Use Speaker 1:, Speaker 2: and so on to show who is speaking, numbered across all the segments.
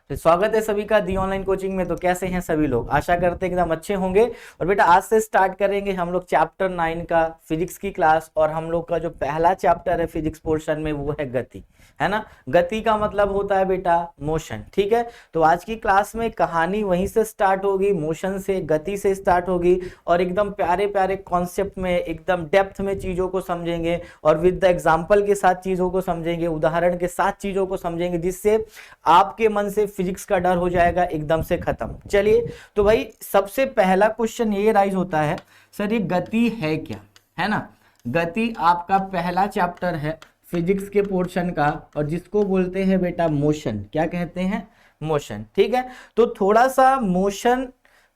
Speaker 1: तो स्वागत है सभी का दी ऑनलाइन कोचिंग में। तो कैसे हैं सभी लोग, आशा करते हैं एकदम अच्छे होंगे। और बेटा आज से स्टार्ट करेंगे हम लोग चैप्टर 9 का फिजिक्स की क्लास। और हम लोग का जो पहला चैप्टर है फिजिक्स पोर्शन में वो है गति, है ना। गति का मतलब होता है बेटा मोशन, ठीक है। तो आज की क्लास में कहानी वहीं से स्टार्ट होगी, मोशन से, गति से स्टार्ट होगी। और एकदम प्यारे प्यारे कॉन्सेप्ट में एकदम डेप्थ में चीजों को समझेंगे और विद द एग्जाम्पल के साथ चीजों को समझेंगे, उदाहरण के साथ चीजों को समझेंगे, जिससे आपके मन से फिजिक्स का डर हो जाएगा एकदम से खत्म। चलिए, तो भाई सबसे पहला क्वेश्चन ये राइज होता है, सर ये गति है क्या, है ना। गति आपका पहला चैप्टर है फिजिक्स के पोर्शन का, और जिसको बोलते हैं बेटा मोशन। क्या कहते हैं? मोशन, ठीक है। तो थोड़ा सा मोशन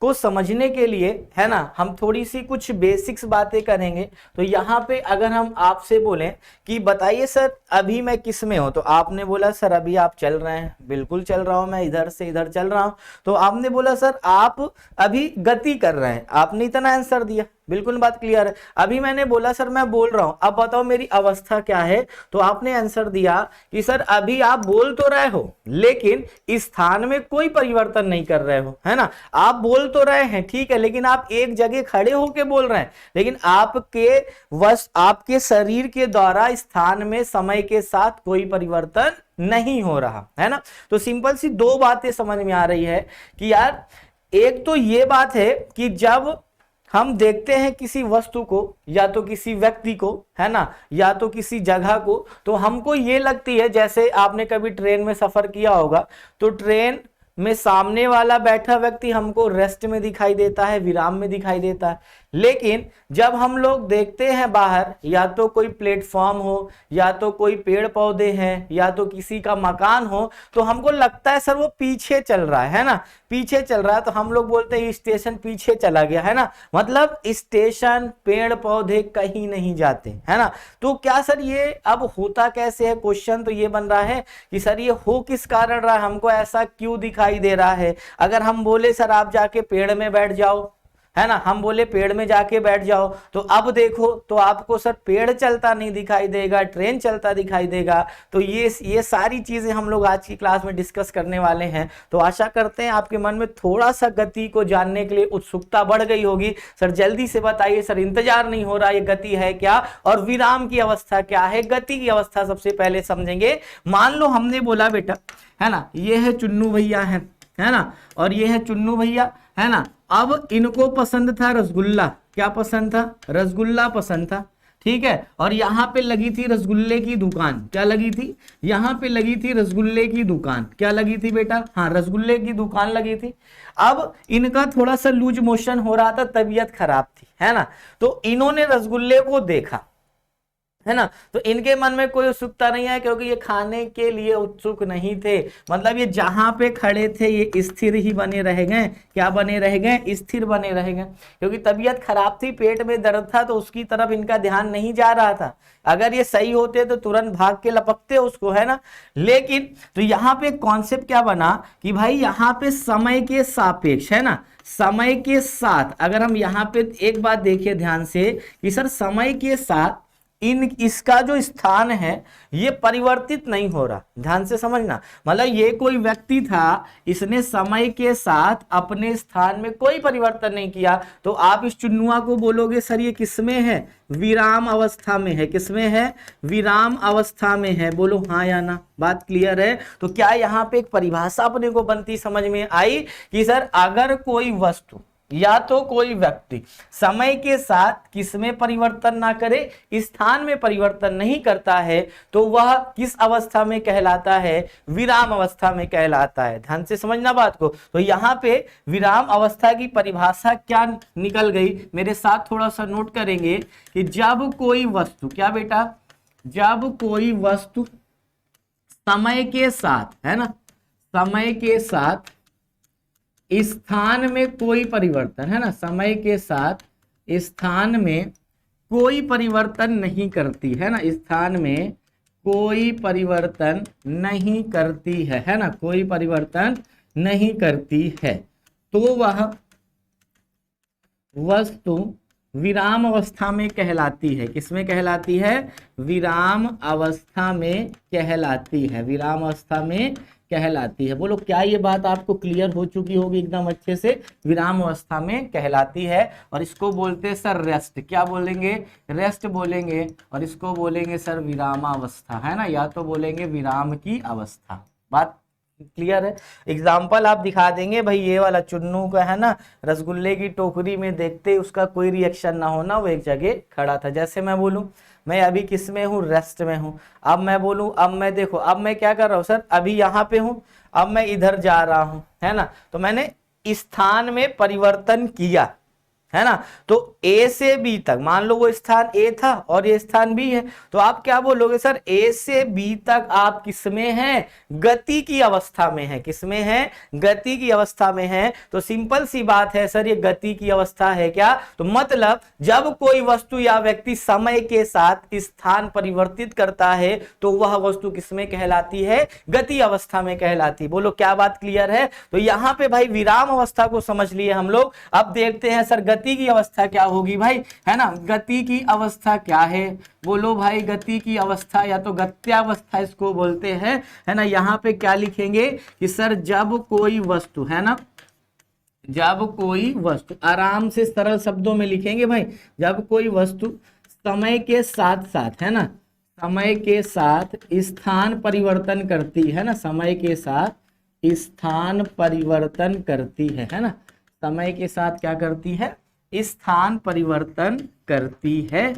Speaker 1: को समझने के लिए, है ना, हम थोड़ी सी कुछ बेसिक्स बातें करेंगे। तो यहाँ पे अगर हम आपसे बोलें कि बताइए सर अभी मैं किस में हूं, तो आपने बोला सर अभी आप चल रहे हैं। बिल्कुल चल रहा हूं, मैं इधर से इधर चल रहा हूं। तो आपने बोला सर आप अभी गति कर रहे हैं, आपने इतना आंसर दिया, बिल्कुल बात क्लियर है। अभी मैंने बोला सर मैं बोल रहा हूं, अब बताओ मेरी अवस्था क्या है। तो आपने आंसर दिया कि सर अभी आप बोल तो रहे हो लेकिन स्थान में कोई परिवर्तन नहीं कर रहे हो, है ना। आप बोल तो रहे हैं, ठीक है, लेकिन आप एक जगह खड़े होके बोल रहे हैं, लेकिन आपके शरीर के द्वारा स्थान में समय के साथ कोई परिवर्तन नहीं हो रहा, है ना। तो सिंपल सी दो बातें समझ में आ रही है कि यार एक तो ये बात है कि जब हम देखते हैं किसी वस्तु को या तो किसी व्यक्ति को, है ना, या तो किसी जगह को, तो हमको ये लगती है, जैसे आपने कभी ट्रेन में सफर किया होगा, तो ट्रेन में सामने वाला बैठा व्यक्ति हमको रेस्ट में दिखाई देता है, विराम में दिखाई देता है। लेकिन जब हम लोग देखते हैं बाहर, या तो कोई प्लेटफॉर्म हो, या तो कोई पेड़ पौधे हैं, या तो किसी का मकान हो, तो हमको लगता है सर वो पीछे चल रहा है ना, पीछे चल रहा है। तो हम लोग बोलते हैं स्टेशन पीछे चला गया, है ना। मतलब स्टेशन, पेड़ पौधे कहीं नहीं जाते, है ना। तो क्या सर ये अब होता कैसे है? क्वेश्चन तो ये बन रहा है कि सर ये हो किस कारण रहा है, हमको ऐसा क्यों दिखाई दे रहा है। अगर हम बोले सर आप जाके पेड़ में बैठ जाओ, है ना, हम बोले पेड़ में जाके बैठ जाओ, तो अब देखो तो आपको सर पेड़ चलता नहीं दिखाई देगा, ट्रेन चलता दिखाई देगा। तो ये सारी चीजें हम लोग आज की क्लास में डिस्कस करने वाले हैं। तो आशा करते हैं आपके मन में थोड़ा सा गति को जानने के लिए उत्सुकता बढ़ गई होगी। सर जल्दी से बताइए, सर इंतजार नहीं हो रहा, ये गति है क्या और विराम की अवस्था क्या है। गति की अवस्था सबसे पहले समझेंगे। मान लो हमने बोला बेटा, है ना, ये है चुन्नू भैया, है ना, और ये है चुन्नू भैया, है ना। अब इनको पसंद था रसगुल्ला। क्या पसंद था? रसगुल्ला पसंद था, ठीक है। और यहाँ पे लगी थी रसगुल्ले की दुकान। क्या लगी थी? यहाँ पे लगी थी रसगुल्ले की दुकान। क्या लगी थी बेटा? हाँ, रसगुल्ले की दुकान लगी थी। अब इनका थोड़ा सा लूज मोशन हो रहा था, तबीयत खराब थी, है ना। तो इन्होंने रसगुल्ले को देखा, है ना। तो इनके मन में कोई उत्सुकता नहीं है, क्योंकि ये खाने के लिए उत्सुक नहीं थे। मतलब ये जहां पे खड़े थे ये स्थिर ही बने रह गए। क्या बने रह गए? स्थिर बने रह गए, क्योंकि तबीयत खराब थी, पेट में दर्द था, तो उसकी तरफ इनका ध्यान नहीं जा रहा था। अगर ये सही होते तो तुरंत भाग के लपकते उसको, है ना। लेकिन तो यहाँ पे कॉन्सेप्ट क्या बना कि भाई यहाँ पे समय के सापेक्ष, है ना, समय के साथ अगर हम यहाँ पे एक बात देखिए ध्यान से कि सर समय के साथ इसका जो स्थान है ये परिवर्तित नहीं हो रहा। ध्यान से समझना, मतलब ये कोई व्यक्ति था, इसने समय के साथ अपने स्थान में कोई परिवर्तन नहीं किया। तो आप इस चुन्नुआ को बोलोगे सर ये किसमें है? विराम अवस्था में है। किसमें है? विराम अवस्था में है। बोलो हाँ या ना, बात क्लियर है। तो क्या यहाँ पे एक परिभाषा अपने को बनती समझ में आई कि सर अगर कोई वस्तु या तो कोई व्यक्ति समय के साथ किसमें परिवर्तन ना करे, स्थान में परिवर्तन नहीं करता है, तो वह किस अवस्था में कहलाता है? विराम अवस्था में कहलाता है। ध्यान से समझना बात को। तो यहाँ पे विराम अवस्था की परिभाषा क्या निकल गई, मेरे साथ थोड़ा सा नोट करेंगे कि जब कोई वस्तु, क्या बेटा, जब कोई वस्तु समय के साथ, है ना, समय के साथ स्थान में कोई परिवर्तन, है ना, समय के साथ स्थान में कोई परिवर्तन नहीं करती, है ना, स्थान में कोई परिवर्तन नहीं करती है ना, कोई परिवर्तन नहीं करती है, तो वह वस्तु विराम अवस्था में कहलाती है। किसमें कहलाती है? विराम अवस्था में कहलाती है। विराम अवस्था में कहलाती है। बोलो क्या ये बात आपको क्लियर हो चुकी होगी एकदम अच्छे से? विराम अवस्था में कहलाती है और इसको बोलते हैं सर रेस्ट। क्या बोलेंगे? रेस्ट बोलेंगे। और इसको बोलेंगे सर विरामावस्था, है ना, या तो बोलेंगे विराम की अवस्था। बात क्लियर है? एग्जाम्पल आप दिखा देंगे भाई, ये वाला चुन्नू का है ना, रसगुल्ले की टोकरी में देखते उसका कोई रिएक्शन ना होना, वो एक जगह खड़ा था। जैसे मैं बोलूं मैं अभी किस में हूँ? रेस्ट में हूँ। अब मैं बोलूं, अब मैं देखो, अब मैं क्या कर रहा हूँ सर? अभी यहाँ पे हूँ, अब मैं इधर जा रहा हूँ, है ना, तो मैंने स्थान में परिवर्तन किया, है ना। तो ए से बी तक, मान लो वो स्थान ए था और ये स्थान बी है, तो आप क्या बोलोगे सर? ए से बी तक आप किसमें हैं? गति की अवस्था में है। किसमें है? गति की अवस्था में है। तो सिंपल सी बात है सर, ये गति की अवस्था है क्या? तो मतलब जब कोई वस्तु या व्यक्ति समय के साथ स्थान परिवर्तित करता है तो वह वस्तु किसमें कहलाती है? गति अवस्था में कहलाती। बोलो क्या बात क्लियर है? तो यहां पे भाई विराम अवस्था को समझ लिए हम लोग। अब देखते हैं सर गति की अवस्था क्या होगी भाई, है ना। गति की अवस्था क्या है? बोलो भाई, गति की अवस्था या तो गत्यावस्था इसको बोलते हैं, है ना। यहां पे क्या लिखेंगे कि सर जब कोई वस्तु, है ना, जब कोई वस्तु, आराम से सरल शब्दों में लिखेंगे भाई, जब कोई वस्तु समय के साथ साथ, है ना, समय के साथ स्थान परिवर्तन करती है ना, समय के साथ स्थान परिवर्तन करती है ना, समय के साथ क्या करती है? स्थान परिवर्तन करती है,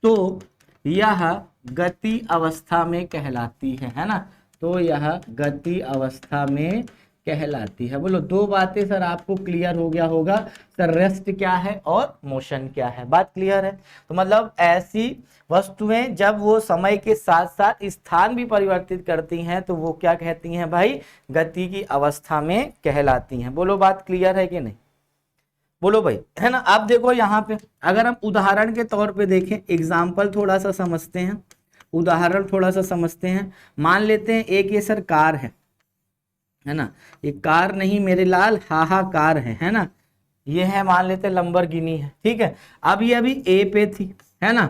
Speaker 1: तो यह गति अवस्था में कहलाती है ना। तो यह गति अवस्था में कहलाती है। बोलो दो बातें सर आपको क्लियर हो गया होगा सर, रेस्ट क्या है और मोशन क्या है। बात क्लियर है? तो मतलब ऐसी वस्तुएं जब वो समय के साथ साथ स्थान भी परिवर्तित करती हैं तो वो क्या कहती हैं भाई? गति की अवस्था में कहलाती हैं। बोलो बात क्लियर है कि नहीं? बोलो भाई, है ना। आप देखो यहाँ पे अगर हम उदाहरण के तौर पे देखें, एग्जाम्पल थोड़ा सा समझते हैं, उदाहरण थोड़ा सा समझते हैं। मान लेते हैं एक ये सर कार है ना, ये कार नहीं मेरे लाल, हाहाकार है ना। ये है मान लेते हैं लंबरगिनी है, ठीक है। अब ये अभी ए पे थी, है ना।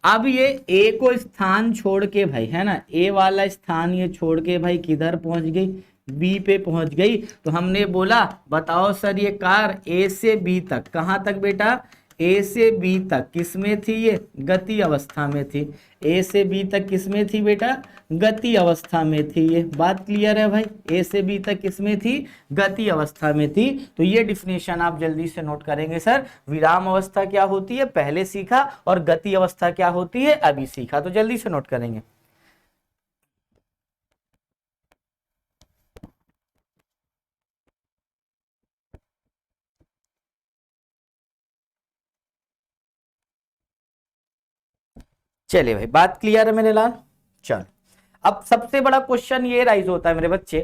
Speaker 1: अब ये ए को स्थान छोड़ के भाई, है ना, ए वाला स्थान ये छोड़ के भाई किधर पहुंच गई? बी पे पहुंच गई। तो हमने बोला बताओ सर ये कार ए से बी तक, कहाँ तक बेटा? ए से बी तक किस में थी? ये गति अवस्था में थी। ए से बी तक किस में थी बेटा? गति अवस्था में थी। ये बात क्लियर है भाई? ए से बी तक किस में थी? गति अवस्था में थी। तो ये डिफिनेशन आप जल्दी से नोट करेंगे सर। विराम अवस्था क्या होती है पहले सीखा, और गति अवस्था क्या होती है अभी सीखा, तो जल्दी से नोट करेंगे। चलिए भाई, बात क्लियर है मेरे लाल? चल, अब सबसे बड़ा क्वेश्चन ये राइज होता है मेरे बच्चे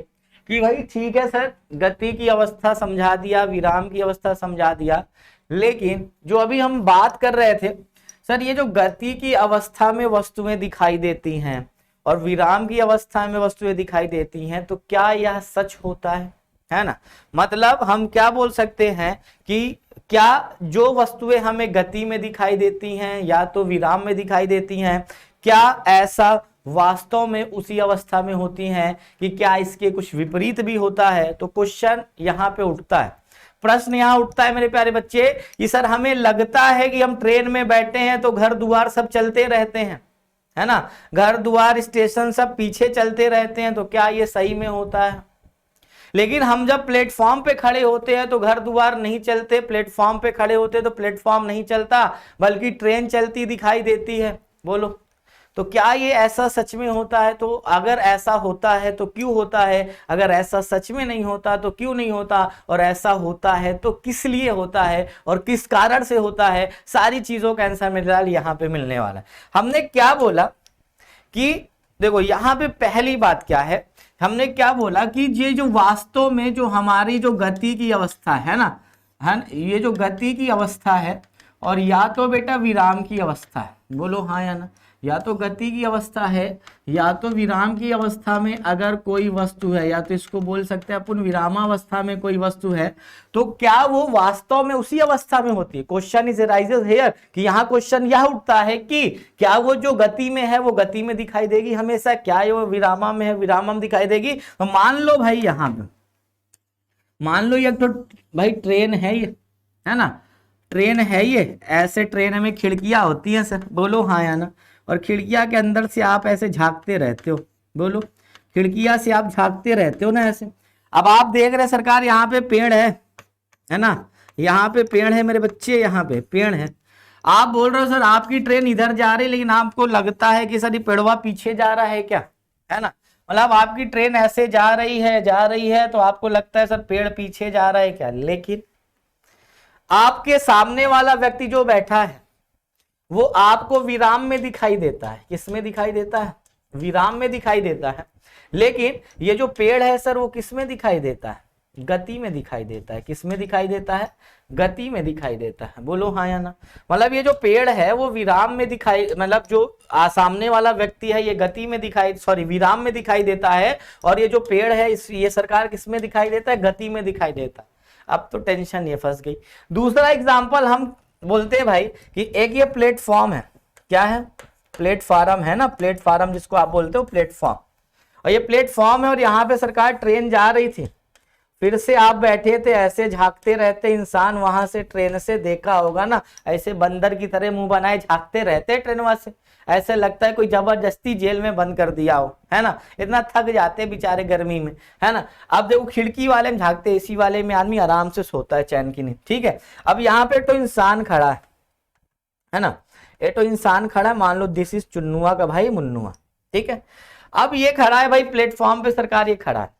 Speaker 1: कि भाई ठीक है सर, गति की अवस्था समझा दिया, विराम की अवस्था समझा दिया, लेकिन जो अभी हम बात कर रहे थे सर, ये जो गति की अवस्था में वस्तुएं दिखाई देती हैं और विराम की अवस्था में वस्तुएं दिखाई देती हैं, तो क्या यह सच होता है ना। मतलब हम क्या बोल सकते हैं कि क्या जो वस्तुएं हमें गति में दिखाई देती हैं या तो विराम में दिखाई देती हैं, क्या ऐसा वास्तव में उसी अवस्था में होती हैं कि क्या इसके कुछ विपरीत भी होता है? तो क्वेश्चन यहाँ पे उठता है, प्रश्न यहाँ उठता है मेरे प्यारे बच्चे कि सर हमें लगता है कि हम ट्रेन में बैठे हैं तो घर द्वार सब चलते रहते हैं, है ना, घर द्वार स्टेशन सब पीछे चलते रहते हैं, तो क्या ये सही में होता है? लेकिन हम जब प्लेटफॉर्म पे खड़े होते हैं तो घर द्वार नहीं चलते, प्लेटफॉर्म पे खड़े होते तो प्लेटफॉर्म नहीं चलता, बल्कि ट्रेन चलती दिखाई देती है। बोलो तो क्या ये ऐसा सच में होता है? तो अगर ऐसा होता है तो क्यों होता है? अगर ऐसा सच में नहीं होता तो क्यों नहीं होता? और ऐसा होता है तो किस लिए होता है और किस कारण से होता है? सारी चीजों का आंसर मेरे लाल यहाँ पे मिलने वाला है। हमने क्या बोला कि देखो यहाँ पे पहली बात क्या है, हमने क्या बोला कि ये जो वास्तव में जो हमारी जो गति की अवस्था है ना, ये जो गति की अवस्था है और या तो बेटा विराम की अवस्था है, बोलो हाँ या ना, या तो गति की अवस्था है या तो विराम की अवस्था में अगर कोई वस्तु है, या तो इसको बोल सकते हैं अपन विरामावस्था में कोई वस्तु है, तो क्या वो वास्तव में उसी अवस्था में होती है? क्वेश्चन इज राइजेस हियर कि यहाँ क्वेश्चन यह उठता है कि क्या वो जो गति में है वो गति में दिखाई देगी हमेशा, क्या वो विरामा में है विरामा में दिखाई देगी? तो मान लो भाई यहाँ पे मान लो ये तो भाई ट्रेन है, ये है ना, ट्रेन है ये, ऐसे ट्रेन में खिड़कियां होती हैं सर, बोलो हाँ या ना, और खिड़कियां के अंदर से आप ऐसे झांकते रहते हो, बोलो खिड़कियां से आप झांकते रहते हो ना ऐसे। अब आप देख रहे सरकार यहाँ पे पेड़ है ना, यहाँ पे पेड़ है मेरे बच्चे, यहाँ पे पेड़ है, आप बोल रहे हो सर आपकी ट्रेन इधर जा रही है, लेकिन आपको लगता है कि सर ये पेड़वा पीछे जा रहा है क्या, है ना, मतलब आपकी ट्रेन ऐसे जा रही है तो आपको लगता है सर पेड़ पीछे जा रहा है क्या, लेकिन आपके सामने वाला व्यक्ति जो बैठा है वो आपको विराम में दिखाई देता है। किस में दिखाई देता है? विराम में दिखाई देता है। लेकिन ये जो पेड़ है सर वो किस में दिखाई देता है? गति में दिखाई देता है। किस में दिखाई देता है? गति में दिखाई देता है। बोलो हाँ या ना। मतलब ये जो पेड़ है वो विराम में दिखाई, मतलब जो सामने वाला व्यक्ति है ये गति में दिखाई, सॉरी विराम में दिखाई देता है, और ये जो पेड़ है ये सरकार किस में दिखाई देता है? गति में दिखाई देता है। अब तो टेंशन ये फंस गई। दूसरा एग्जाम्पल हम बोलते हैं भाई कि एक ये प्लेटफॉर्म है, क्या है? प्लेटफॉर्म है ना, प्लेटफॉर्म जिसको आप बोलते हो प्लेटफॉर्म, और ये प्लेटफॉर्म है और यहाँ पे सरकार ट्रेन जा रही थी, फिर से आप बैठे थे ऐसे झांकते रहते, इंसान वहां से ट्रेन से देखा होगा ना, ऐसे बंदर की तरह मुंह बनाए झांकते रहते ट्रेन वहां से, ऐसे लगता है कोई जबरदस्ती जेल में बंद कर दिया हो, है ना, इतना थक जाते बेचारे गर्मी में, है ना। अब देखो खिड़की वाले में झांकते, एसी वाले में आदमी आराम से सोता है चैन की नींद, ठीक है। अब यहाँ पे तो इंसान खड़ा है ना, ये तो इंसान खड़ा है, मान लो दिस इज चुन्नुआ का भाई मुन्नुआ, ठीक है। अब ये खड़ा है भाई प्लेटफॉर्म पे, सरकार ये खड़ा है,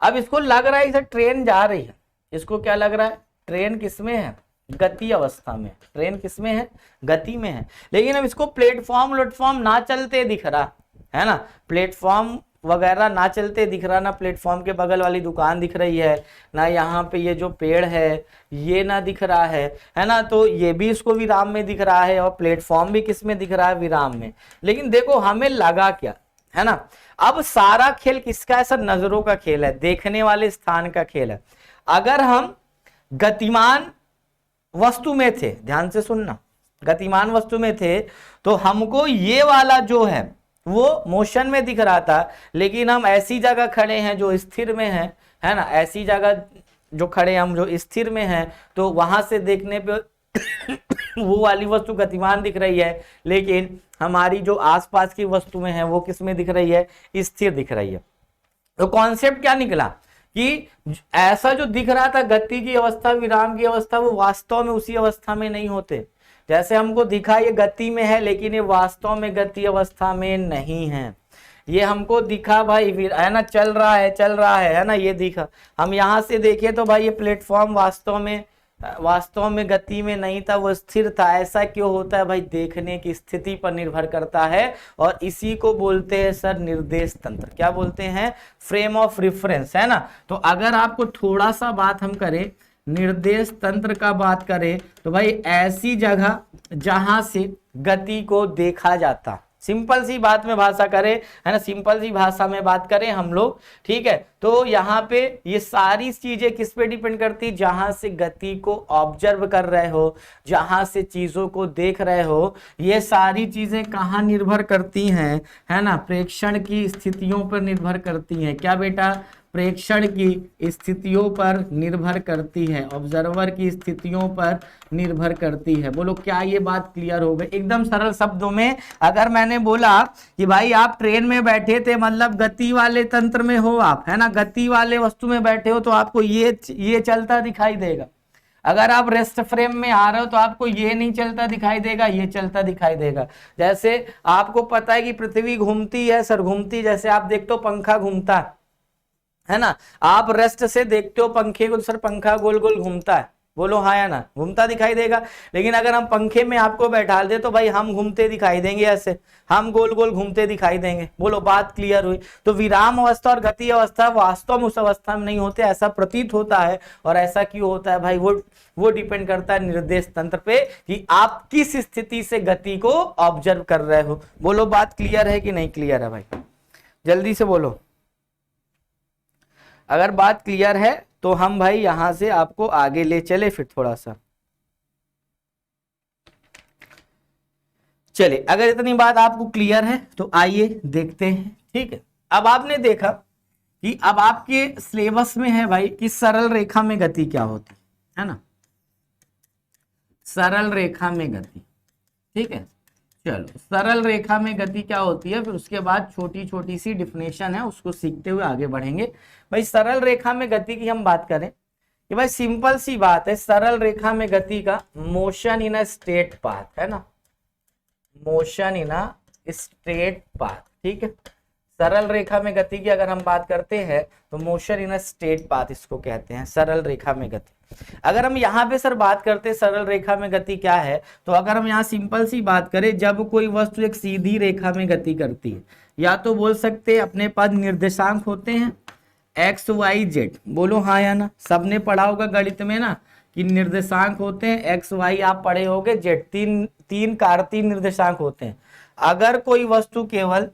Speaker 1: अब इसको लग रहा है इसे ट्रेन जा रही है, इसको क्या लग रहा है? ट्रेन किसमें है? गति अवस्था में। ट्रेन किसमें है? गति में है। लेकिन अब इसको प्लेटफॉर्म ना चलते दिख रहा है ना, प्लेटफॉर्म वगैरह ना चलते दिख रहा ना, प्लेटफॉर्म के बगल वाली दुकान दिख रही है ना, यहाँ पे ये जो पेड़ है ये ना दिख रहा है ना, तो ये भी इसको विराम में दिख रहा है और प्लेटफॉर्म भी किस में दिख रहा है? विराम में। लेकिन देखो हमें लगा क्या, है ना, अब सारा खेल किसका है सर? नजरों का खेल है, देखने वाले स्थान का खेल है। अगर हम गतिमान वस्तु में थे, ध्यान से सुनना, गतिमान वस्तु में थे तो हमको ये वाला जो है वो मोशन में दिख रहा था, लेकिन हम ऐसी जगह खड़े हैं जो स्थिर में है ना, ऐसी जगह जो खड़े हम जो स्थिर में हैं, तो वहां से देखने पे वो वाली वस्तु गतिमान दिख रही है, लेकिन हमारी जो आसपास की वस्तुएं हैं वो किस में दिख रही है? स्थिर दिख रही है। तो कॉन्सेप्ट क्या निकला कि ऐसा जो दिख रहा था गति की अवस्था, विराम की अवस्था, वो वास्तव में उसी अवस्था में नहीं होते। जैसे हमको दिखा ये गति में है, लेकिन ये वास्तव में गति अवस्था में नहीं है। ये हमको दिखा भाई है ना, चल रहा है ना, ये दिखा, हम यहाँ से देखे तो भाई ये प्लेटफॉर्म वास्तव में गति में नहीं था, वो स्थिर था। ऐसा क्यों होता है भाई? देखने की स्थिति पर निर्भर करता है, और इसी को बोलते हैं सर निर्देश तंत्र। क्या बोलते हैं? फ्रेम ऑफ रेफरेंस, है ना। तो अगर आपको थोड़ा सा बात हम करें निर्देश तंत्र का बात करें, तो भाई ऐसी जगह जहां से गति को देखा जाता, सिंपल सी बात में भाषा करें, है ना, सिंपल सी भाषा में बात करें हम लोग, ठीक है। तो यहाँ पे ये सारी चीजें किस पे डिपेंड करती? जहां से गति को ऑब्जर्व कर रहे हो, जहां से चीजों को देख रहे हो, ये सारी चीजें कहाँ निर्भर करती हैं? है ना, प्रेक्षण की स्थितियों पर निर्भर करती हैं। क्या बेटा? प्रेक्षण की स्थितियों पर निर्भर करती है, ऑब्जर्वर की स्थितियों पर निर्भर करती है। बोलो क्या ये बात क्लियर हो गई? एकदम सरल शब्दों में अगर मैंने बोला कि भाई आप ट्रेन में बैठे थे, मतलब गति वाले तंत्र में हो आप, है ना, गति वाले वस्तु में बैठे हो, तो आपको ये चलता दिखाई देगा। अगर आप रेस्ट फ्रेम में आ रहे हो तो आपको ये नहीं चलता दिखाई देगा, ये चलता दिखाई देगा। जैसे आपको पता है कि पृथ्वी घूमती है सर, घूमती, जैसे आप देखते हो पंखा घूमता है ना, आप रेस्ट से देखते हो पंखे को, सर पंखा गोल गोल घूमता है, बोलो हाँ या ना, घूमता दिखाई देगा। लेकिन अगर हम पंखे में आपको बैठा दे तो भाई हम घूमते दिखाई देंगे, ऐसे हम गोल गोल घूमते दिखाई देंगे। बोलो बात क्लियर हुई। तो विराम अवस्था और गति अवस्था वास्तव में उस अवस्था में नहीं होते, ऐसा प्रतीत होता है। और ऐसा क्यों होता है भाई, वो डिपेंड करता है निर्देश तंत्र पे कि आप किस स्थिति से गति को ऑब्जर्व कर रहे हो। बोलो बात क्लियर है कि नहीं क्लियर है भाई, जल्दी से बोलो। अगर बात क्लियर है तो हम भाई यहां से आपको आगे ले चले फिर थोड़ा सा। चलिए अगर इतनी बात आपको क्लियर है तो आइए देखते हैं। ठीक है, अब आपने देखा कि अब आपके सिलेबस में है भाई कि सरल रेखा में गति क्या होती है ना, सरल रेखा में गति। ठीक है, चलो सरल रेखा में गति क्या होती है, फिर उसके बाद छोटी छोटी सी डिफिनेशन है, उसको सीखते हुए आगे बढ़ेंगे। भाई सरल रेखा में गति की हम बात करें कि भाई सिंपल सी बात है, सरल रेखा में गति का motion in a straight path है ना, motion in a straight path. ठीक है, सरल रेखा में गति की अगर हम बात करते हैं तो motion in a straight path इसको कहते हैं सरल रेखा में गति। अगर हम यहाँ पे सर बात करते हैं सरल रेखा में गति क्या है, तो अगर हम यहाँ सिंपल सी बात करें, जब कोई वस्तु एक सीधी रेखा में गति करती है, या तो बोल सकते हैं अपने पास निर्देशांक होते हैं एक्स वाई जेड। बोलो हाँ या ना, सबने पढ़ा होगा गणित में ना कि निर्देशांक होते हैं एक्स वाई, आप पढ़े होगे जेड, तीन कार्तीय निर्देशांक होते हैं। अगर कोई वस्तु केवल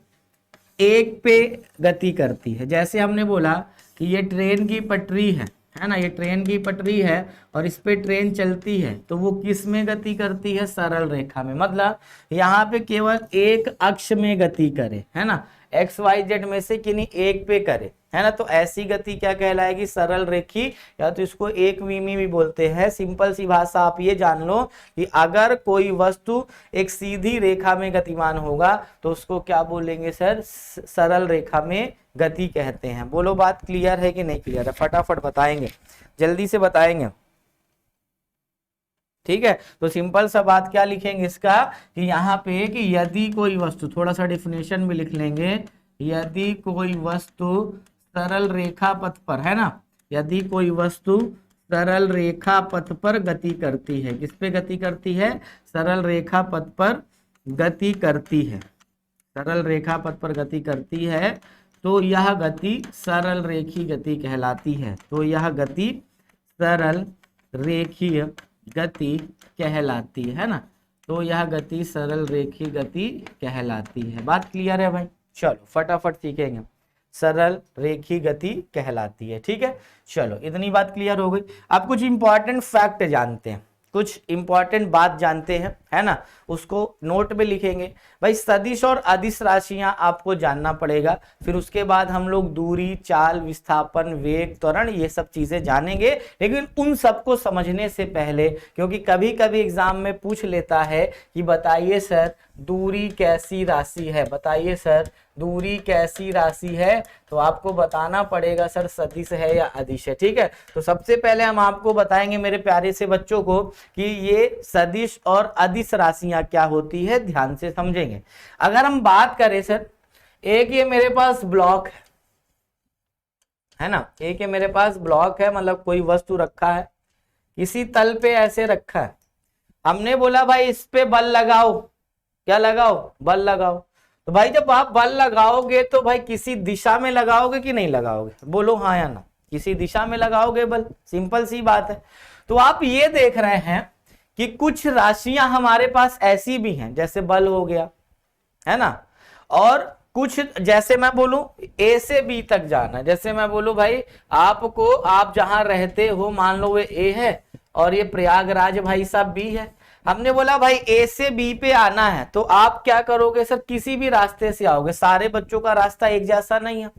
Speaker 1: एक पे गति करती है, जैसे हमने बोला कि ये ट्रेन की पटरी है ना, ये ट्रेन की पटरी है और इस पे ट्रेन चलती है, तो वो किस में गति करती है, सरल रेखा में। मतलब यहाँ पे केवल एक अक्ष में गति करे, है ना, एक्स वाई जेड में से किन्हीं एक पे करे, है ना, तो ऐसी गति क्या कहलाएगी, सरल रेखी, या तो इसको एक विमी भी बोलते हैं। सिंपल सी भाषा आप ये जान लो कि अगर कोई वस्तु एक सीधी रेखा में गतिमान होगा तो उसको क्या बोलेंगे सर, सरल रेखा में गति कहते हैं। बोलो बात क्लियर है कि नहीं क्लियर है, फटाफट बताएंगे, जल्दी से बताएंगे। ठीक है, तो सिंपल सा बात क्या लिखेंगे इसका कि यहाँ पे कि यदि कोई वस्तु, थोड़ा सा डिफिनेशन भी लिख लेंगे, यदि कोई वस्तु सरल रेखा पथ पर, है ना, यदि कोई वस्तु सरल रेखा पथ पर गति करती है, किस पे गति करती है, सरल रेखा पथ पर गति करती है, सरल रेखा पथ पर गति करती है, तो यह गति सरल रेखी गति कहलाती है। तो यह गति सरल रेखीय गति कहलाती है ना, तो यह गति सरल रेखी गति कहलाती है। बात क्लियर है भाई, चलो फटाफट सीखेंगे, सरल रेखी गति कहलाती है। ठीक है, चलो इतनी बात क्लियर हो गई। अब कुछ इंपॉर्टेंट फैक्ट जानते हैं, कुछ इंपॉर्टेंट बात जानते हैं, है ना, उसको नोट में लिखेंगे। भाई सदिश और अदिश राशियां आपको जानना पड़ेगा, फिर उसके बाद हम लोग दूरी, चाल, विस्थापन, वेग, त्वरण, ये सब चीजें जानेंगे। लेकिन उन सबको समझने से पहले, क्योंकि कभी कभी एग्जाम में पूछ लेता है कि बताइए सर दूरी कैसी राशि है, बताइए सर दूरी कैसी राशि है, तो आपको बताना पड़ेगा सर सदिश है या अदिश है। ठीक है, तो सबसे पहले हम आपको बताएंगे मेरे प्यारे से बच्चों को कि ये सदिश और अदिश राशियां क्या होती है, ध्यान से समझेंगे। अगर हम बात करें सर, एक ये मेरे पास ब्लॉक है ना, एक ये मेरे पास ब्लॉक है, मतलब कोई वस्तु रखा है, इसी तल पे ऐसे रखा है, हमने बोला भाई इस पे बल लगाओ, क्या लगाओ, बल लगाओ। तो भाई जब आप बल लगाओगे तो भाई किसी दिशा में लगाओगे कि नहीं लगाओगे, बोलो हाँ या ना, किसी दिशा में लगाओगे बल, सिंपल सी बात है। तो आप ये देख रहे हैं कि कुछ राशियां हमारे पास ऐसी भी हैं, जैसे बल हो गया, है ना, और कुछ जैसे मैं बोलूं ए से बी तक जाना, जैसे मैं बोलूं भाई आपको, आप जहां रहते हो मान लो वे ए है और ये प्रयागराज भाई साहब बी है, हमने बोला भाई ए से बी पे आना है, तो आप क्या करोगे सर, किसी भी रास्ते से आओगे, सारे बच्चों का रास्ता एक जैसा नहीं है।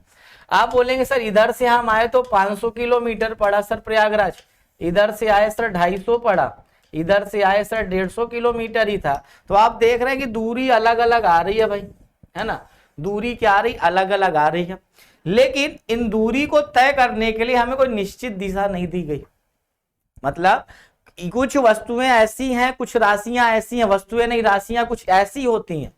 Speaker 1: आप बोलेंगे सर इधर से हम आए तो 500 किलोमीटर पड़ा सर प्रयागराज, इधर से आए सर 250 पड़ा, इधर से आए सर 150 किलोमीटर ही था। तो आप देख रहे हैं कि दूरी अलग अलग आ रही है भाई, है ना, दूरी क्या आ रही, अलग अलग आ रही है। लेकिन इन दूरी को तय करने के लिए हमें कोई निश्चित दिशा नहीं दी गई, मतलब कुछ वस्तुएं ऐसी हैं, कुछ राशियां ऐसी हैं, वस्तुएं नहीं राशियां कुछ ऐसी होती हैं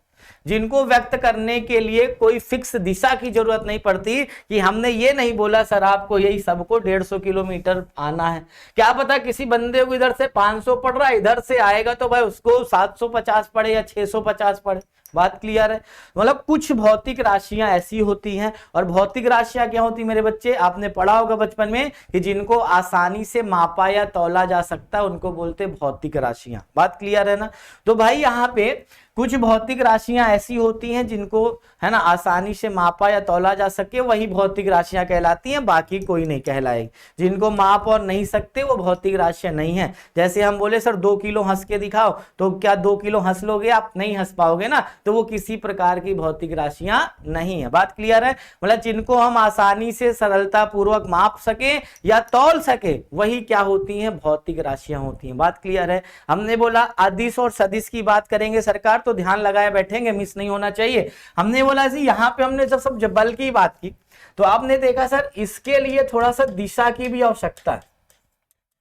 Speaker 1: जिनको व्यक्त करने के लिए कोई फिक्स दिशा की जरूरत नहीं पड़ती कि हमने ये नहीं बोला सर आपको यही सबको 150 किलोमीटर आना है। क्या पता किसी बंदे को इधर से 500 पड़ रहा है, इधर से आएगा तो भाई उसको 750 पड़े या 650 पड़े। बात क्लियर है? मतलब कुछ भौतिक राशियां ऐसी होती हैं, और भौतिक राशियां क्या होती मेरे बच्चे, आपने पढ़ा होगा बचपन में कि जिनको आसानी से मापा या तौला जा सकता है उनको बोलते भौतिक राशियां। बात क्लियर है ना? तो भाई यहाँ पे कुछ भौतिक राशियां ऐसी होती हैं जिनको है ना आसानी से मापा या तौला जा सके, वही भौतिक राशियां कहलाती हैं, बाकी कोई नहीं कहलाएगी। जिनको माप और नहीं सकते वो भौतिक राशियां नहीं है। जैसे हम बोले सर 2 किलो हंस के दिखाओ, तो क्या 2 किलो हंस लोगे आप? नहीं हंस पाओगे ना, तो वो किसी प्रकार की भौतिक राशियां नहीं है। बात क्लियर है? मतलब जिनको हम आसानी से सरलता पूर्वक माप सके या तौल सके वही क्या होती हैं, भौतिक राशियां होती हैं। बात क्लियर है? हमने बोला अदिश और सदिश की बात करेंगे सरकार, तो ध्यान लगाए बैठेंगे, मिस नहीं होना चाहिए। हमने बोला जी यहाँ पे हमने जब सब बल की बात की तो आपने देखा सर इसके लिए थोड़ा सा दिशा की भी आवश्यकता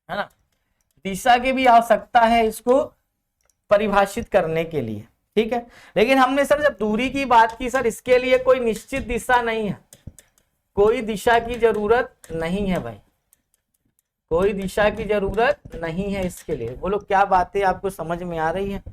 Speaker 1: है ना, दिशा की भी आवश्यकता है इसको परिभाषित करने के लिए, ठीक है। लेकिन हमने सर जब दूरी की बात की सर इसके लिए कोई निश्चित दिशा नहीं है, कोई दिशा की जरूरत नहीं है भाई, कोई दिशा की जरूरत नहीं है इसके लिए। बोलो क्या बातें आपको समझ में आ रही है?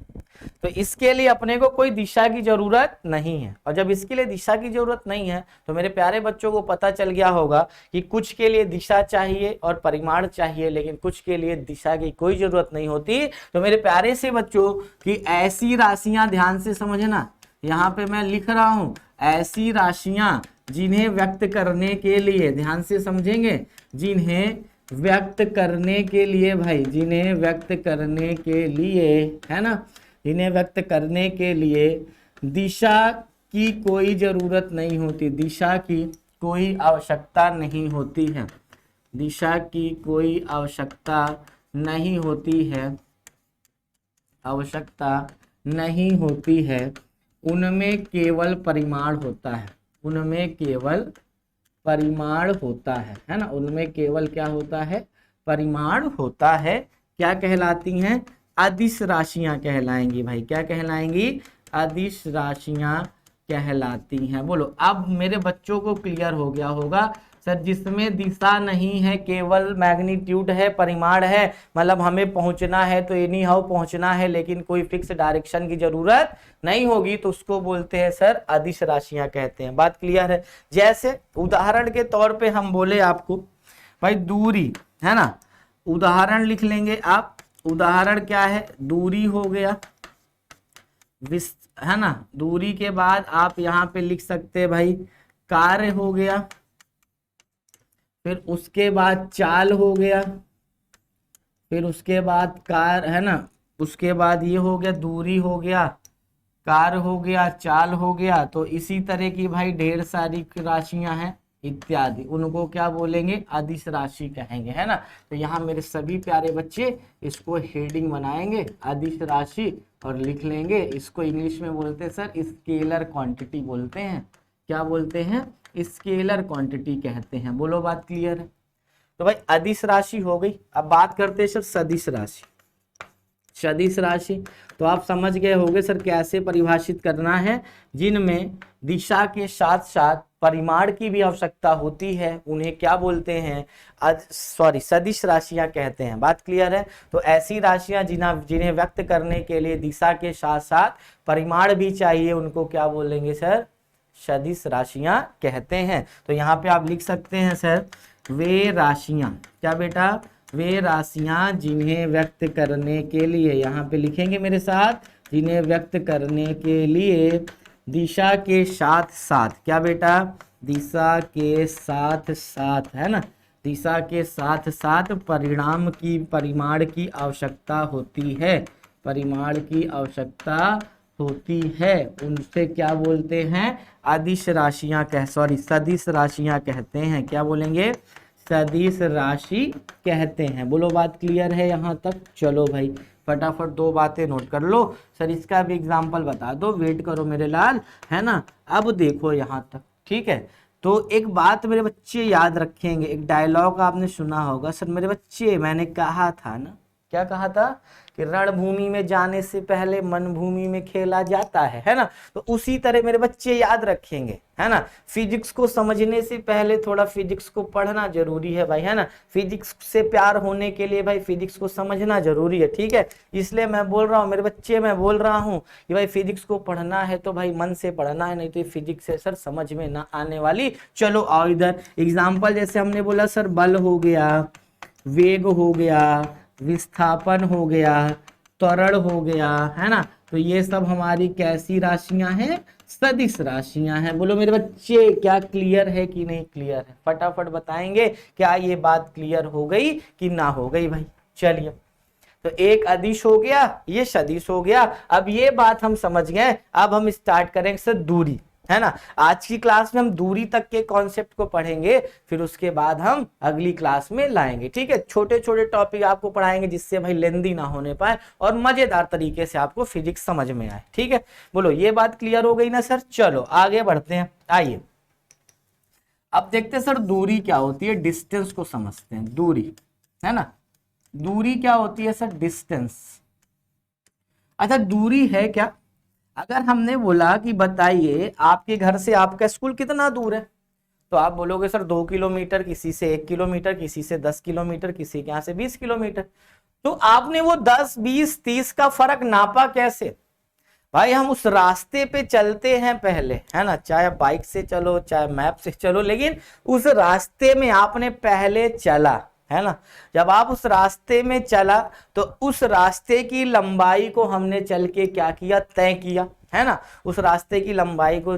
Speaker 1: तो इसके लिए अपने को कोई दिशा की जरूरत नहीं है, और जब इसके लिए दिशा की जरूरत नहीं है तो मेरे प्यारे बच्चों को पता चल गया होगा कि कुछ के लिए दिशा चाहिए और परिमाण चाहिए, लेकिन कुछ के लिए दिशा की कोई जरूरत नहीं होती। तो मेरे प्यारे से बच्चों की ऐसी राशियां, ध्यान से समझना, यहाँ पे मैं लिख रहा हूं ऐसी राशियां जिन्हें व्यक्त करने के लिए, ध्यान से समझेंगे, जिन्हें व्यक्त करने के लिए भाई, जिन्हें व्यक्त करने के लिए, है ना, इन्हें व्यक्त करने के लिए दिशा की कोई जरूरत नहीं होती, दिशा की कोई आवश्यकता नहीं होती है, दिशा की कोई आवश्यकता नहीं होती है, आवश्यकता नहीं होती है। उनमें केवल परिमाण होता है, उनमें केवल परिमाण होता है ना, उनमें केवल क्या होता है, परिमाण होता है। क्या कहलाती हैं? अदिश राशियां कहलाएंगी भाई, क्या कहलाएंगी? अदिश राशियां कहलाती हैं। बोलो अब मेरे बच्चों को क्लियर हो गया होगा सर, जिसमें दिशा नहीं है, केवल मैग्नीट्यूड है, परिमाण है, मतलब हमें पहुंचना है तो एनी हाउ पहुंचना है, लेकिन कोई फिक्स डायरेक्शन की जरूरत नहीं होगी, तो उसको बोलते हैं सर अदिश राशियां कहते हैं। बात क्लियर है? जैसे उदाहरण के तौर पे हम बोले आपको भाई दूरी, है ना, उदाहरण लिख लेंगे आप। उदाहरण क्या है? दूरी हो गया, है ना, दूरी के बाद आप यहाँ पे लिख सकते हैं भाई कार्य हो गया, फिर उसके बाद चाल हो गया, फिर उसके बाद कार, है ना, उसके बाद ये हो गया दूरी हो गया, कार हो गया, चाल हो गया। तो इसी तरह की भाई ढेर सारी राशियां हैं इत्यादि, उनको क्या बोलेंगे? अदिश राशि कहेंगे, है ना। तो यहाँ मेरे सभी प्यारे बच्चे इसको हेडिंग बनाएंगे अदिश राशि और लिख लेंगे। इसको इंग्लिश में बोलते हैं सर स्केलर क्वांटिटी बोलते हैं। क्या बोलते हैं? स्केलर क्वांटिटी कहते हैं। बोलो बात क्लियर है? तो भाई अदिश राशि हो गई। अब बात करते हैं सर सदिश राशि। सदिश राशि तो आप समझ गए होंगे सर कैसे परिभाषित करना है। जिनमें दिशा के साथ साथ परिमाण की भी आवश्यकता होती है उन्हें क्या बोलते हैं? सदिश राशियां कहते हैं। बात क्लियर है? तो ऐसी राशियां जिन्हें व्यक्त करने के लिए दिशा के साथ साथ परिमाण भी चाहिए उनको क्या बोलेंगे सर? सदिश राशियां कहते हैं। तो यहाँ पे आप लिख सकते हैं सर वे राशियां, क्या बेटा? वे राशियां जिन्हें व्यक्त करने के लिए, यहाँ पे लिखेंगे मेरे साथ, जिन्हें व्यक्त करने के लिए दिशा के साथ साथ, क्या बेटा? दिशा के साथ साथ, है ना, दिशा के साथ साथ परिमाण की आवश्यकता होती है, परिमाण की आवश्यकता होती है। उनसे क्या बोलते हैं? अदिश राशियां सदिश राशियां कहते हैं। क्या बोलेंगे? सदिश राशि कहते हैं। बोलो बात क्लियर है यहाँ तक? चलो भाई फटाफट 2 बातें नोट कर लो। सर इसका भी एग्जाम्पल बता दो, वेट करो मेरे लाल, है ना। अब देखो यहाँ तक, ठीक है। तो एक बात मेरे बच्चे याद रखेंगे, एक डायलॉग आपने सुना होगा, सर मेरे बच्चे मैंने कहा था ना, क्या कहा था कि रणभूमि में जाने से पहले मन भूमि में खेला जाता है ना। तो उसी तरह मेरे बच्चे याद रखेंगे, है ना। फिजिक्स को समझने से पहले थोड़ा फिजिक्स को पढ़ना जरूरी है भाई, है ना। फिजिक्स से प्यार होने के लिए भाई फिजिक्स को समझना जरूरी है, ठीक है। इसलिए मैं बोल रहा हूँ मेरे बच्चे, मैं बोल रहा हूँ कि भाई फिजिक्स को पढ़ना है तो भाई मन से पढ़ना है, नहीं तो फिजिक्स है सर समझ में ना आने वाली। चलो आओ इधर एग्जाम्पल, जैसे हमने बोला सर बल हो गया, वेग हो गया, विस्थापन हो गया, त्वरण हो गया, है ना। तो ये सब हमारी कैसी राशियां हैं, सदिश राशियां हैं। बोलो मेरे बच्चे क्या क्लियर है कि नहीं क्लियर है, फटाफट बताएंगे क्या ये बात क्लियर हो गई कि ना हो गई भाई। चलिए तो एक अदिश हो गया, ये सदिश हो गया। अब ये बात हम समझ गए, अब हम स्टार्ट करेंगे सर दूरी, है ना। आज की क्लास में हम दूरी तक के कॉन्सेप्ट को पढ़ेंगे, फिर उसके बाद हम अगली क्लास में लाएंगे, ठीक है। छोटे छोटे टॉपिक आपको पढ़ाएंगे जिससे भाई लेंदी ना होने पाए और मजेदार तरीके से आपको फिजिक्स समझ में आए, ठीक है। बोलो ये बात क्लियर हो गई ना सर। चलो आगे बढ़ते हैं, आइए अब देखते हैं सर दूरी क्या होती है, डिस्टेंस को समझते हैं। दूरी, है ना, दूरी क्या होती है सर, डिस्टेंस। अच्छा दूरी है क्या, अगर हमने बोला कि बताइए आपके घर से आपका स्कूल कितना दूर है, तो आप बोलोगे सर 2 किलोमीटर, किसी से 1 किलोमीटर, किसी से 10 किलोमीटर, किसी के यहाँ से 20 किलोमीटर। तो आपने वो 10, 20, 30 का फर्क नापा कैसे भाई। हम उस रास्ते पे चलते हैं पहले, है ना, चाहे बाइक से चलो चाहे मैप से चलो, लेकिन उस रास्ते में आपने पहले चला, है ना। जब आप उस रास्ते में चला तो उस रास्ते की लंबाई को हमने चल के क्या किया, तय किया, है ना। उस रास्ते की लंबाई को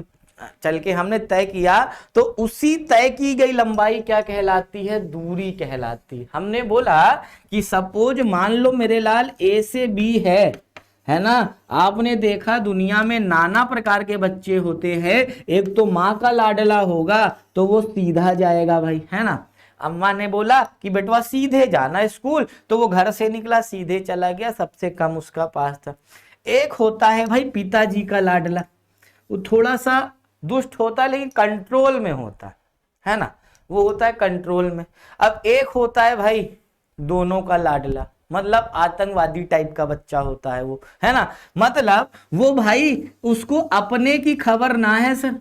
Speaker 1: चल के हमने तय किया, तो उसी तय की गई लंबाई क्या कहलाती है, दूरी कहलाती है। हमने बोला कि सपोज मान लो मेरे लाल ए से बी है ना। आपने देखा दुनिया में नाना प्रकार के बच्चे होते हैं, एक तो माँ का लाडला होगा तो वो सीधा जाएगा भाई, है ना। अम्मा ने बोला कि बेटवा सीधे जाना स्कूल, तो वो घर से निकला सीधे चला गया, सबसे कम उसका पास था। एक होता है भाई पिताजी का लाडला, वो थोड़ा सा दुष्ट होता है लेकिन कंट्रोल में होता है ना, वो होता है कंट्रोल में। अब एक होता है भाई दोनों का लाडला, मतलब आतंकवादी टाइप का बच्चा होता है वो, है ना। मतलब वो भाई उसको अपने की खबर ना है सर,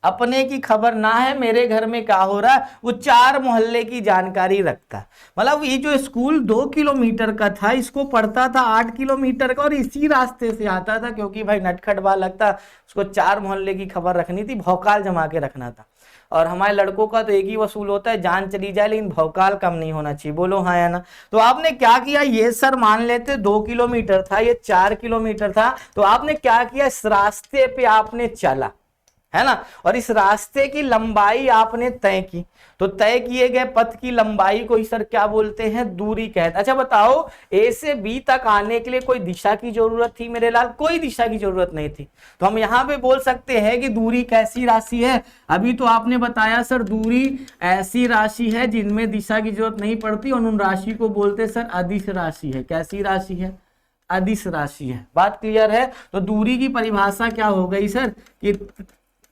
Speaker 1: अपने की खबर ना है मेरे घर में क्या हो रहा है, वो 4 मोहल्ले की जानकारी रखता है। मतलब ये जो स्कूल 2 किलोमीटर का था, इसको पढ़ता था 8 किलोमीटर का और इसी रास्ते से आता था, क्योंकि भाई नटखट बालक था, उसको 4 मोहल्ले की खबर रखनी थी, भौकाल जमा के रखना था। और हमारे लड़कों का तो एक ही वसूल होता है, जान चली जाए लेकिन भौकाल कम नहीं होना चाहिए। बोलो हाँ या ना। तो आपने क्या किया, ये सर मान लेते 2 किलोमीटर था, ये 4 किलोमीटर था, तो आपने क्या किया, इस रास्ते पे आपने चला, है ना, और इस रास्ते की लंबाई आपने तय की। तो तय किए गए पथ की लंबाई को ही सर क्या बोलते हैं, दूरी कहते हैं। अच्छा बताओ ए से बी तक आने के लिए कोई दिशा की जरूरत थी मेरे लाल, कोई दिशा की जरूरत नहीं थी। तो हम यहाँ पे बोल सकते हैं कि दूरी कैसी राशि है। अभी तो आपने बताया सर दूरी ऐसी राशि है जिनमें दिशा की जरूरत नहीं पड़ती, और उन राशि को बोलते सर अदिश राशि है। कैसी राशि है, अदिश राशि है। बात क्लियर है। तो दूरी की परिभाषा क्या हो गई सर, कि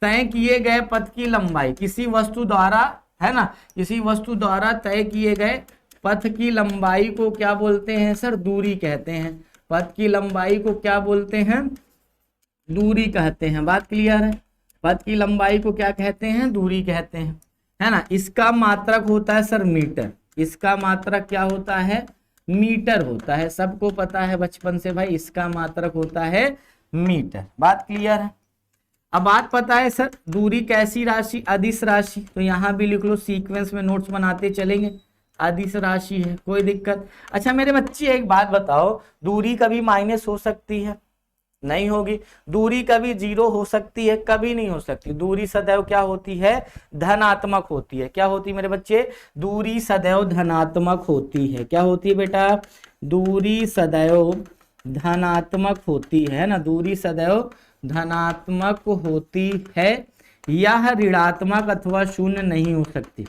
Speaker 1: तय किए गए पथ की लंबाई, किसी वस्तु द्वारा, है ना, किसी वस्तु द्वारा तय किए गए पथ की लंबाई को क्या बोलते हैं सर, दूरी कहते हैं। पथ की लंबाई को क्या बोलते हैं, दूरी कहते हैं। बात क्लियर है। पथ की लंबाई को क्या कहते हैं, दूरी कहते हैं, है ना। इसका मात्रक होता है सर मीटर, इसका मात्रक क्या होता है, मीटर होता है। सबको पता है बचपन से भाई, इसका मात्रक होता है मीटर। बात क्लियर है। अब बात पता है सर दूरी कैसी राशि, अदिश राशि। तो यहाँ भी लिख लो, सीक्वेंस में नोट्स बनाते चलेंगे। अदिश राशि है, कोई दिक्कत। अच्छा मेरे बच्चे एक बात बताओ, दूरी कभी माइनस हो सकती है, नहीं होगी। दूरी कभी 0 हो सकती है, कभी नहीं हो सकती। दूरी सदैव क्या होती है, धनात्मक होती है। क्या होती है मेरे बच्चे, दूरी सदैव धनात्मक होती है। क्या होती है बेटा, दूरी सदैव धनात्मक होती है ना, दूरी सदैव धनात्मक होती है। यह ऋणात्मक अथवा शून्य नहीं हो सकती,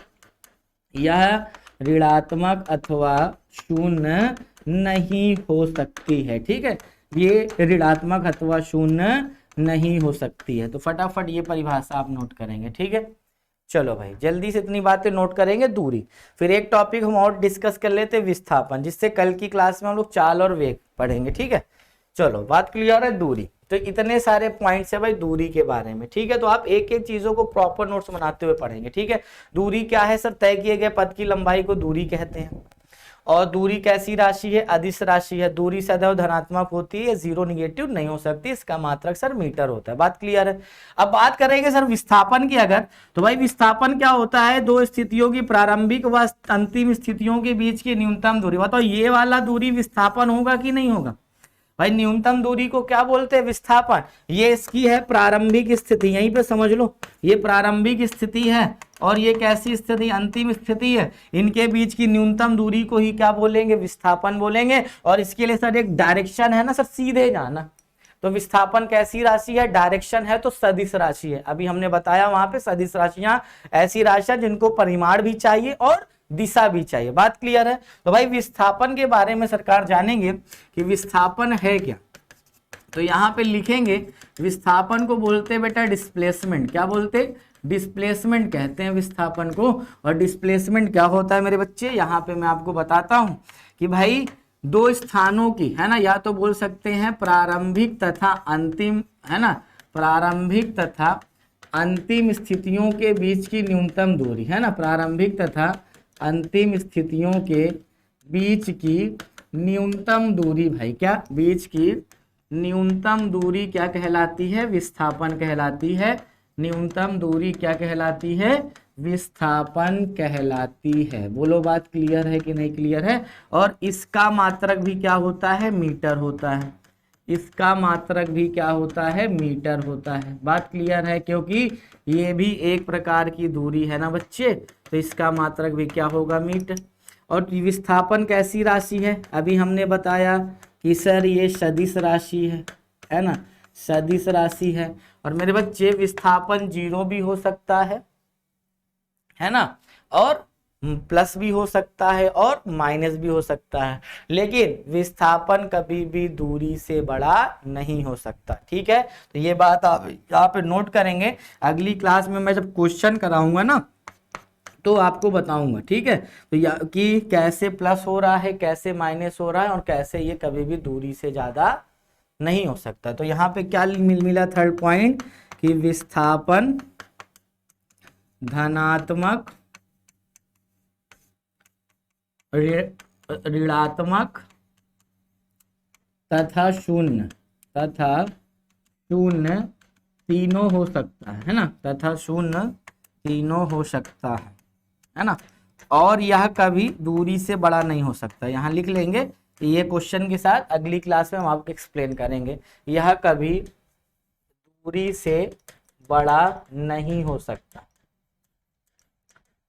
Speaker 1: यह ऋणात्मक अथवा शून्य नहीं हो सकती है, ठीक है। ये ऋणात्मक अथवा शून्य नहीं हो सकती है। तो फटाफट ये परिभाषा आप नोट करेंगे, ठीक है। चलो भाई जल्दी से इतनी बातें नोट करेंगे, दूरी। फिर एक टॉपिक हम और डिस्कस कर लेते हैं, विस्थापन, जिससे कल की क्लास में हम लोग चाल और वेग पढ़ेंगे, ठीक है। चलो बात क्लियर है, दूरी। तो इतने सारे पॉइंट्स है भाई दूरी के बारे में, ठीक है। तो आप एक एक चीजों को प्रॉपर नोट्स बनाते हुए पढ़ेंगे, ठीक है। दूरी क्या है सर? तय किए गए पथ की लंबाई को दूरी कहते हैं। और दूरी कैसी राशि है? अदिश राशि है। दूरी सदैव धनात्मक होती है, जीरो निगेटिव नहीं हो सकती। इसका मात्रक सर मीटर होता है। बात क्लियर है। अब बात करेंगे सर विस्थापन की अगर, तो भाई विस्थापन क्या होता है? दो स्थितियों की प्रारंभिक व अंतिम स्थितियों के बीच की न्यूनतम दूरी। बताओ ये वाला दूरी विस्थापन होगा कि नहीं होगा? भाई न्यूनतम दूरी को क्या बोलते हैं? विस्थापन। ये इसकी है प्रारंभिक स्थिति, यहीं पे समझ लो, ये प्रारंभिक स्थिति है और ये कैसी स्थिति? अंतिम स्थिति है। इनके बीच की न्यूनतम दूरी को ही क्या बोलेंगे? विस्थापन बोलेंगे। और इसके लिए सर एक डायरेक्शन है ना सर, सीधे जाना। तो विस्थापन कैसी राशि है? डायरेक्शन है तो सदिश राशि है। अभी हमने बताया वहां पे सदिश राशियां ऐसी राशियां जिनको परिमाण भी चाहिए और दिशा भी चाहिए। बात क्लियर है। तो भाई विस्थापन के बारे में सरकार जानेंगे कि विस्थापन है क्या। तो यहाँ पे लिखेंगे विस्थापन को बोलते हैं बेटा डिस्प्लेसमेंट। क्या बोलते? डिस्प्लेसमेंट कहते हैं विस्थापन को। और डिस्प्लेसमेंट क्या होता है मेरे बच्चे? यहाँ पे मैं आपको बताता हूं कि भाई दो स्थानों की, है ना, या तो बोल सकते हैं प्रारंभिक तथा अंतिम, है ना, प्रारंभिक तथा अंतिम स्थितियों के बीच की न्यूनतम दूरी, है ना, प्रारंभिक तथा अंतिम स्थितियों के बीच की न्यूनतम दूरी। भाई क्या? बीच की न्यूनतम दूरी क्या कहलाती है? विस्थापन कहलाती है। न्यूनतम दूरी क्या कहलाती है? विस्थापन कहलाती है। बोलो बात क्लियर है कि नहीं क्लियर है? और इसका मात्रक भी क्या होता है? मीटर होता है। इसका मात्रक भी क्या होता है? मीटर होता है। बात क्लियर है, क्योंकि ये भी एक प्रकार की दूरी है ना बच्चे, तो इसका मात्रक भी क्या होगा? मीटर। और विस्थापन कैसी राशि है? अभी हमने बताया कि सर ये सदिश राशि है ना, सदिश राशि है। और मेरे बच्चे विस्थापन जीरो भी हो सकता है ना, और प्लस भी हो सकता है और माइनस भी हो सकता है, लेकिन विस्थापन कभी भी दूरी से बड़ा नहीं हो सकता, ठीक है। तो ये बात आप यहाँ पे नोट करेंगे। अगली क्लास में मैं जब क्वेश्चन कराऊंगा ना तो आपको बताऊंगा, ठीक है। तो कि कैसे प्लस हो रहा है, कैसे माइनस हो रहा है, और कैसे ये कभी भी दूरी से ज्यादा नहीं हो सकता। तो यहाँ पे क्या मिला थर्ड पॉइंट, कि विस्थापन धनात्मक, ऋणात्मक तथा शून्य तीनों हो सकता है ना, तथा शून्य तीनों हो सकता है ना। और यह कभी दूरी से बड़ा नहीं हो सकता। यहाँ लिख लेंगे, ये क्वेश्चन के साथ अगली क्लास में हम आपको एक्सप्लेन करेंगे। यह कभी दूरी से बड़ा नहीं हो सकता,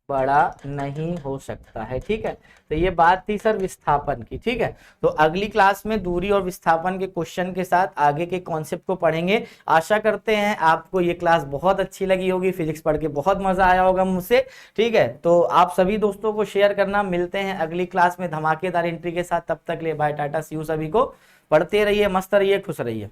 Speaker 1: बड़ा नहीं हो सकता है, ठीक है। तो ये बात थी सर विस्थापन की, ठीक है। तो अगली क्लास में दूरी और विस्थापन के क्वेश्चन के साथ आगे के कॉन्सेप्ट को पढ़ेंगे। आशा करते हैं आपको ये क्लास बहुत अच्छी लगी होगी, फिजिक्स पढ़ के बहुत मजा आया होगा मुझसे, ठीक है। तो आप सभी दोस्तों को शेयर करना। मिलते हैं अगली क्लास में धमाकेदार एंट्री के साथ। तब तक ले बाय टाटा, सी यू। सभी को पढ़ते रहिए, मस्त रहिए, खुश रहिए।